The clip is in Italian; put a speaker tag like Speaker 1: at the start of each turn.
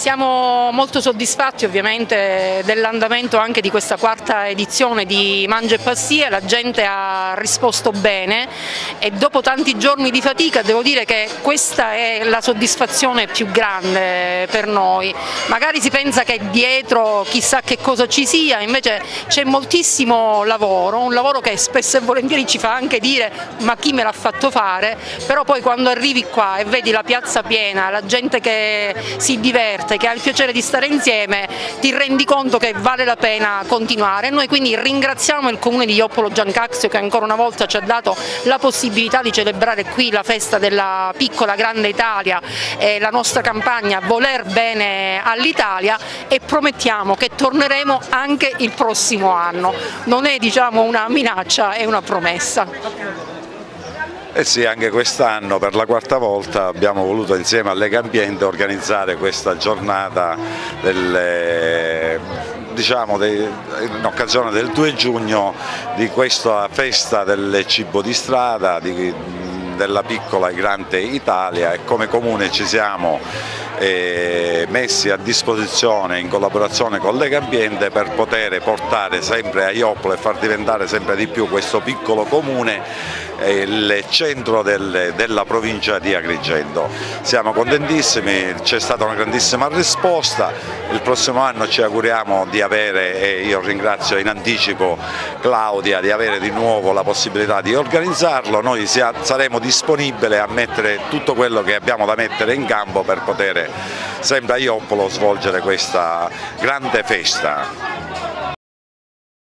Speaker 1: Siamo molto soddisfatti ovviamente dell'andamento anche di questa quarta edizione di Mangia e Passia, la gente ha risposto bene e dopo tanti giorni di fatica devo dire che questa è la soddisfazione più grande per noi. Magari si pensa che dietro chissà che cosa ci sia, invece c'è moltissimo lavoro, un lavoro che spesso e volentieri ci fa anche dire ma chi me l'ha fatto fare, però poi quando arrivi qua e vedi la piazza piena, la gente che si diverte, che ha il piacere di stare insieme, ti rendi conto che vale la pena continuare. Noi quindi ringraziamo il comune di Joppolo Giancazio che ancora una volta ci ha dato la possibilità di celebrare qui la festa della piccola grande Italia e la nostra campagna Voler bene all'Italia, e promettiamo che torneremo anche il prossimo anno. Non è una minaccia, è una promessa.
Speaker 2: Eh sì, anche quest'anno per la quarta volta abbiamo voluto insieme a Legambiente organizzare questa giornata in occasione del 2 giugno di questa festa del cibo di strada, della piccola e grande Italia, e come comune ci siamo messi a disposizione in collaborazione con Legambiente per poter portare sempre a Joppolo e far diventare sempre di più questo piccolo comune il centro della provincia di Agrigento. Siamo contentissimi, c'è stata una grandissima risposta, il prossimo anno ci auguriamo di avere, e io ringrazio in anticipo Claudia, di avere di nuovo la possibilità di organizzarlo. Noi saremo disponibili a mettere tutto quello che abbiamo da mettere in campo per poter sempre a Joppolo svolgere questa grande festa.